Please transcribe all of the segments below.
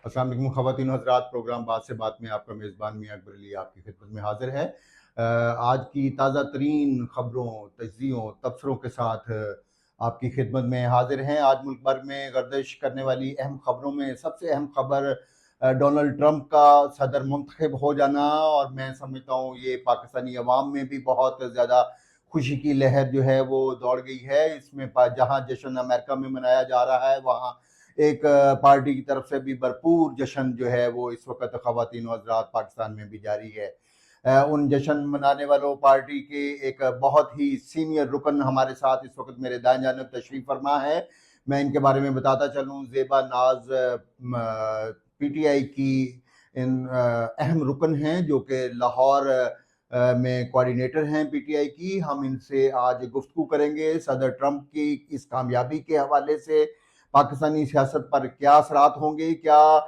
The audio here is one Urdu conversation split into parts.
السلام علیکم خواتین و حضرات، پروگرام بات سے بات میں آپ کا میزبان میاں اکبر علی آپ کی خدمت میں حاضر ہے۔ آج کی تازہ ترین خبروں، تجزیوں، تبصروں کے ساتھ آپ کی خدمت میں حاضر ہیں۔ آج ملک بھر میں گردش کرنے والی اہم خبروں میں سب سے اہم خبر ڈونلڈ ٹرمپ کا صدر منتخب ہو جانا، اور میں سمجھتا ہوں یہ پاکستانی عوام میں بھی بہت زیادہ خوشی کی لہر جو ہے وہ دوڑ گئی ہے۔ اس میں جہاں جشن امریکہ میں منایا جا رہا ہے، وہاں ایک پارٹی کی طرف سے بھی بھرپور جشن جو ہے وہ اس وقت خواتین و حضرات پاکستان میں بھی جاری ہے۔ ان جشن منانے والوں پارٹی کے ایک بہت ہی سینئر رکن ہمارے ساتھ اس وقت میرے دائیں جانب تشریف فرما ہے۔ میں ان کے بارے میں بتاتا چلوں، زیبا ناز پی ٹی آئی کی اہم رکن ہیں جو کہ لاہور میں کوارڈینیٹر ہیں پی ٹی آئی کی۔ ہم ان سے آج گفتگو کریں گے صدر ٹرمپ کی اس کامیابی کے حوالے سے پاکستانی سیاست پر کیا اثرات ہوں گے، کیا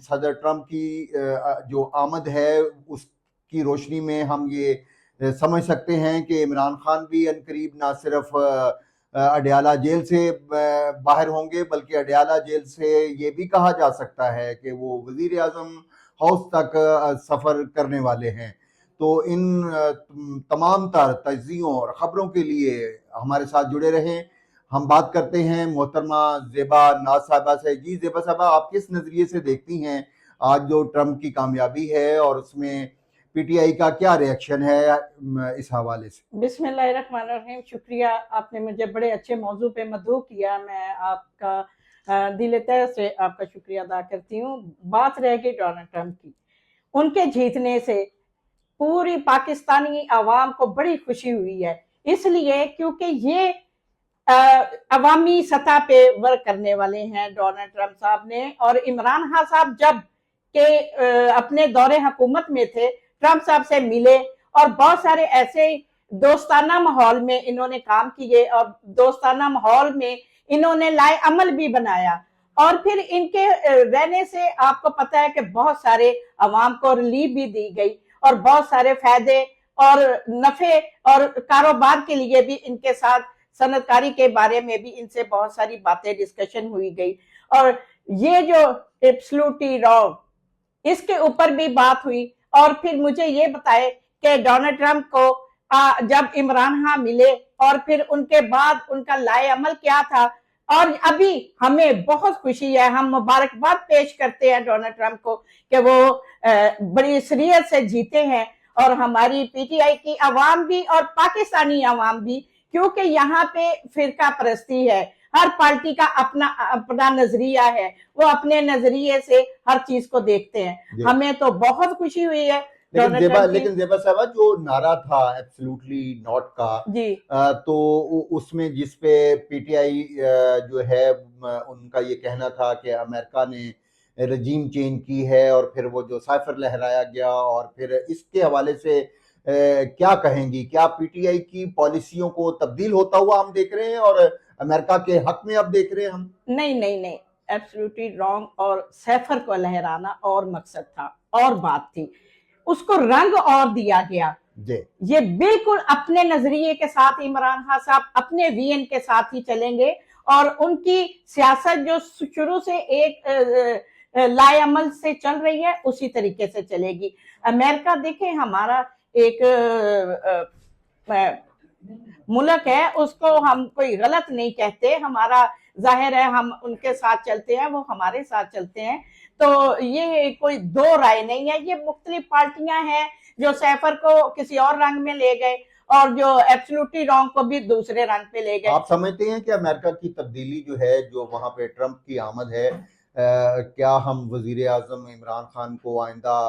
صدر ٹرمپ کی جو آمد ہے اس کی روشنی میں ہم یہ سمجھ سکتے ہیں کہ عمران خان بھی عنقریب نہ صرف اڈیالہ جیل سے باہر ہوں گے، بلکہ اڈیالہ جیل سے یہ بھی کہا جا سکتا ہے کہ وہ وزیر اعظم ہاؤس تک سفر کرنے والے ہیں۔ تو ان تمام تر تجزیوں اور خبروں کے لیے ہمارے ساتھ جڑے رہیں۔ ہم بات کرتے ہیں محترمہ زیبا ناز صاحبہ سے۔ جی زیبا صاحبہ، آپ کس نظریے سے دیکھتی ہیں آج جو ٹرمپ کی کامیابی ہے اور اس میں پی ٹی آئی کا کیا ریئیکشن ہے اس حوالے سے؟ بسم اللہ الرحمن الرحیم۔ شکریہ، آپ نے مجھے بڑے اچھے موضوع پہ مدعو کیا۔ میں آپ کا دل تہ سے آپ کا شکریہ ادا کرتی ہوں۔ بات رہ گئی ڈونلڈ ٹرمپ کی، ان کے جیتنے سے پوری پاکستانی عوام کو بڑی خوشی ہوئی ہے، اس لیے کیونکہ یہ عوامی سطح پہ ورک کرنے والے ہیں ڈونلڈ ٹرمپ صاحب نے۔ اور عمران خان صاحب جب کہ اپنے دور حکومت میں تھے، ٹرمپ صاحب سے ملے اور بہت سارے ایسے دوستانہ ماحول میں انہوں نے کام کیے، اور دوستانہ ماحول میں انہوں نے لائے عمل بھی بنایا، اور پھر ان کے رہنے سے آپ کو پتہ ہے کہ بہت سارے عوام کو ریلیف بھی دی گئی، اور بہت سارے فائدے اور نفع اور کاروبار کے لیے بھی ان کے ساتھ صنعت کاری کے بارے میں بھی ان سے بہت ساری باتیں ڈسکشن ہوئی گئی۔ اور یہ جو ایبسلوٹلی رانگ، اس کے اوپر بھی بات ہوئی۔ اور پھر مجھے یہ بتائے کہ ڈونلڈ ٹرمپ کو جب عمران خان ملے اور پھر ان کے بعد ان کا لائے عمل کیا تھا، اور ابھی ہمیں بہت خوشی ہے، ہم مبارکباد پیش کرتے ہیں ڈونلڈ ٹرمپ کو کہ وہ بڑی سریت سے جیتے ہیں، اور ہماری پی ٹی آئی کی عوام بھی اور پاکستانی عوام بھی، کیونکہ یہاں پہ فرقہ پرستی ہے، ہر پارٹی کا اپنا نظریہ ہے، وہ اپنے نظریے سے ہر چیز کو دیکھتے ہیں۔ ہمیں تو بہت خوشی ہوئی ہے۔ لیکن زیبا صاحبہ، جو نعرہ تھا ایبسلوٹلی ناٹ کا، تو اس میں جس پہ پی ٹی آئی جو ہے ان کا یہ کہنا تھا کہ امریکہ نے رجیم چینج کی ہے، اور پھر وہ جو سائفر لہرایا گیا، اور پھر اس کے حوالے سے کیا کہیں گی؟ کیا پی ٹی آئی کی پالیسیوں کو تبدیل ہوتا ہوا ہم دیکھ رہے ہیں اور امریکہ کے حق میں اب دیکھ رہے ہیں ہم؟ نہیں، ایبسلوٹلی رانگ، اور سیفر کو لہرانا اور مقصد تھا اور بات تھی، اس کو رنگ اور دیا گیا۔ یہ بالکل اپنے نظریے کے ساتھ عمران خان صاحب اپنے وین کے ساتھ ہی چلیں گے، اور ان کی سیاست جو شروع سے ایک لائے عمل سے چل رہی ہے اسی طریقے سے چلے گی۔ امریکہ دیکھیں ہمارا ایک ملک ہے، اس کو ہم کوئی غلط نہیں کہتے، ہمارا ظاہر ہے ہم ان کے ساتھ چلتے ہیں، وہ ہمارے ساتھ چلتے ہیں، تو یہ کوئی دو رائے نہیں ہے۔ یہ مختلف پارٹیاں ہیں جو سیفر کو کسی اور رنگ میں لے گئے اور جو ایبسلوٹلی رانگ کو بھی دوسرے رنگ پہ لے گئے۔ آپ سمجھتے ہیں کہ امریکہ کی تبدیلی جو ہے، جو وہاں پہ ٹرمپ کی آمد ہے، کیا ہم وزیر اعظم عمران خان کو آئندہ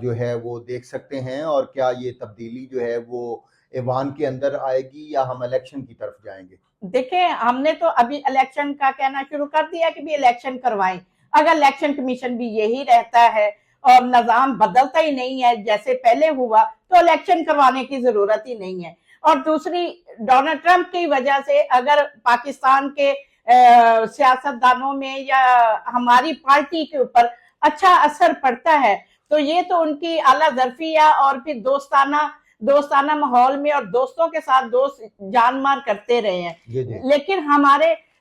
جو ہے وہ دیکھ سکتے ہیں، اور کیا یہ تبدیلی جو ہے وہ ایوان کے اندر آئے گی، یا ہم الیکشن کی طرف جائیں گے؟ دیکھیں، ہم نے تو ابھی الیکشن کا کہنا شروع کر دیا کہ بھی الیکشن کروائیں۔ اگر الیکشن کمیشن بھی یہی رہتا ہے اور نظام بدلتا ہی نہیں ہے جیسے پہلے ہوا، تو الیکشن کروانے کی ضرورت ہی نہیں ہے۔ اور دوسری، ڈونلڈ ٹرمپ کی وجہ سے اگر پاکستان کے سیاستدانوں میں یا ہماری پارٹی کے اوپر اچھا اثر پڑتا ہے، تو یہ تو ان کی اعلیٰ ظرفیہ اور پھر دوستانہ ماحول میں اور دوستوں کے ساتھ دوست جان مار کرتے رہے ہیں۔ لیکن ہمارے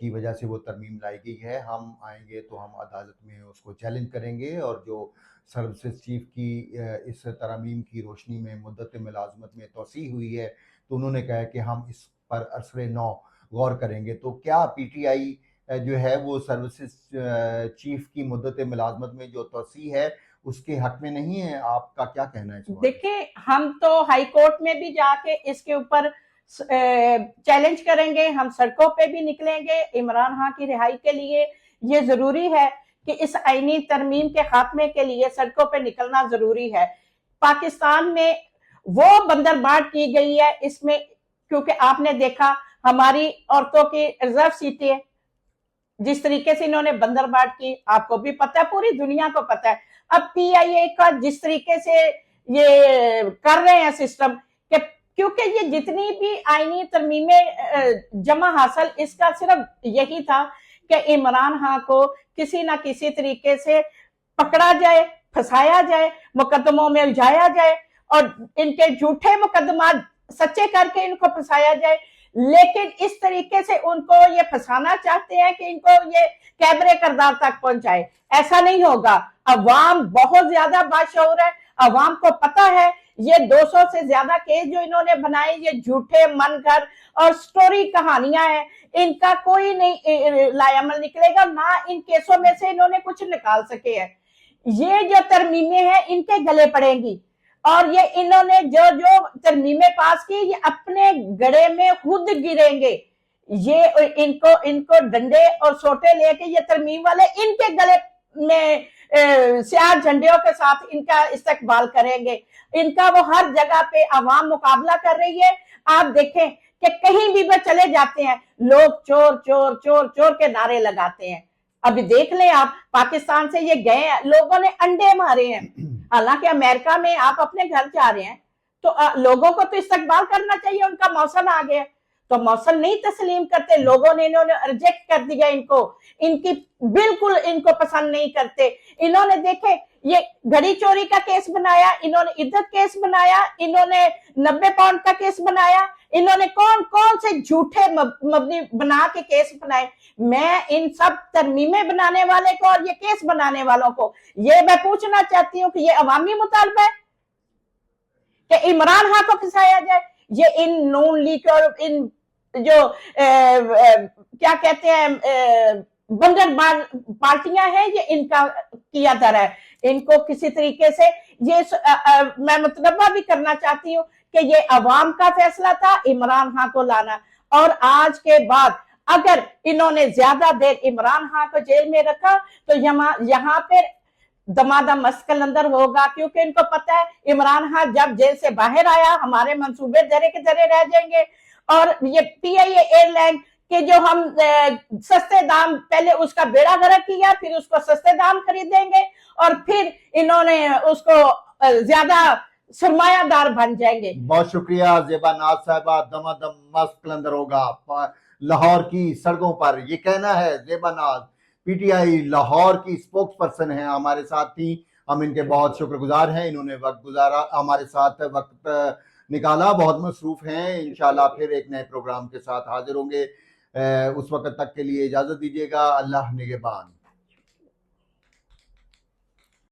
کی وجہ سے وہ ترمیم لائی گئی ہے. ہم آئیں گے تو ہم عدالت میں اس کو چیلنج کریں گے, اور جو سروسز چیف کی اس ترامیم کی روشنی میں مدت ملازمت میں توسیع ہوئی ہے تو انہوں نے کہا کہ ہم اس پر عرصۂ نو غور کریں گے. تو کیا پی ٹی آئی جو ہے وہ سروسز چیف کی مدت ملازمت میں جو توسیع ہے اس کے حق میں نہیں ہے؟ آپ کا کیا کہنا ہے اس بارے؟ دیکھیں, ہم تو ہائی کورٹ میں بھی جا کے اس کے اوپر چیلنج کریں گے, ہم سڑکوں پہ بھی نکلیں گے. عمران خان کی رہائی کے لیے یہ ضروری ہے کہ اس آئینی ترمیم کے خاتمے کے لیے سڑکوں پہ نکلنا ضروری ہے. پاکستان میں وہ بندرباٹ کی گئی ہے اس میں, کیونکہ آپ نے دیکھا ہماری عورتوں کی ریزرو سیٹیں جس طریقے سے انہوں نے بندرباٹ کی, آپ کو بھی پتہ ہے, پوری دنیا کو پتہ ہے. اب پی آئی اے کا جس طریقے سے یہ کر رہے ہیں سسٹم, کہ کیونکہ یہ جتنی بھی آئینی ترمیمیں جمع حاصل, اس کا صرف یہی تھا کہ عمران خان کو کسی نہ کسی طریقے سے پکڑا جائے, پھنسایا جائے, مقدموں میں الجھایا جائے, اور ان کے جھوٹے مقدمات سچے کر کے ان کو پھنسایا جائے. لیکن اس طریقے سے ان کو یہ پھنسانا چاہتے ہیں کہ ان کو یہ کیبرے کردار تک پہنچائے. ایسا نہیں ہوگا. عوام بہت زیادہ باشعور ہے, عوام کو پتہ ہے یہ 200 سے زیادہ کیس جو انہوں نے بنائے یہ جھوٹے من گھڑ اور سٹوری کہانیاں ہیں, ان کا کوئی نہیں لائعمل نکلے گا, نہ ان کیسوں میں سے انہوں نے کچھ نکال سکے ہیں. یہ جو ترمیمیں ہیں ان کے گلے پڑیں گی, اور یہ انہوں نے جو ترمیمیں پاس کی یہ اپنے گڑے میں خود گریں گے. یہ ان کو ڈنڈے اور سوٹے لے کے یہ ترمیم والے ان کے گلے میں سیاہ جھنڈیوں کے ساتھ ان کا استقبال کریں گے. ان کا وہ ہر جگہ پہ عوام مقابلہ کر رہی ہے. آپ دیکھیں کہ کہیں بھی وہ چلے جاتے ہیں لوگ چور چور چور چور کے نعرے لگاتے ہیں. ابھی دیکھ لیں آپ, پاکستان سے یہ گئے ہیں, لوگوں نے انڈے مارے ہیں. حالانکہ امریکہ میں آپ اپنے گھر جا رہے ہیں تو لوگوں کو تو استقبال کرنا چاہیے, ان کا موصل آ گیا تو موصل نہیں تسلیم کرتے. لوگوں نے انہوں نے ریجیکٹ کر دیا ان کو, ان کی بالکل ان کو پسند نہیں کرتے. انہوں نے دیکھے یہ گھڑی چوری کا کیس بنایا, انہوں نے عدت کیس بنایا, انہوں نے 90 پاؤنڈ کا کیس بنایا, انہوں نے کون سے جھوٹے مبنی بنا کے کیس بنائے. میں ان سب ترمیمیں بنانے والے کو اور یہ کیس بنانے والوں کو یہ میں پوچھنا چاہتی ہوں کہ یہ عوامی مطالبہ ہے کہ عمران خان کو پھنسایا جائے. یہ ان نون لیگ اور ان جو کیا کہتے ہیں بندر پارٹیاں ہیں, یہ ان کا کیا در ہے. ان کو کسی طریقے سے یہ میں مطلبہ بھی کرنا چاہتی ہوں کہ یہ عوام کا فیصلہ تھا عمران خان کو لانا, اور آج کے بعد اگر انہوں نے زیادہ دیر عمران خان کو جیل میں رکھا تو یہاں پہ دمادم مسکل اندر ہوگا, کیونکہ ان کو پتہ ہے عمران خان جب جیل سے باہر آیا ہمارے منصوبے دھرے کے دھرے رہ جائیں گے. اور یہ پی آئی اے ایئر لائن کہ جو ہم سستے دام پہلے اس کا بیڑا غرق کیا, پھر اس کو سستے دام خریدیں گے, اور پھر انہوں نے اس کو زیادہ سرمایہ دار بن جائیں گے. بہت شکریہ زیبا ناز صاحبہ. دمادم مست کلندر ہوگا لاہور کی سڑکوں پر, یہ کہنا ہے زیبا ناز, پی ٹی آئی لاہور کی اسپوکس پرسن ہیں, ہمارے ساتھ تھی. ہم ان کے بہت شکر گزار ہیں, انہوں نے وقت گزارا ہمارے ساتھ, وقت نکالا. بہت مصروف ہیں, انشاءاللہ پھر ایک نئے پروگرام کے ساتھ حاضر ہوں گے. اس وقت تک کے لیے اجازت دیجیے گا. اللہ نگہبان.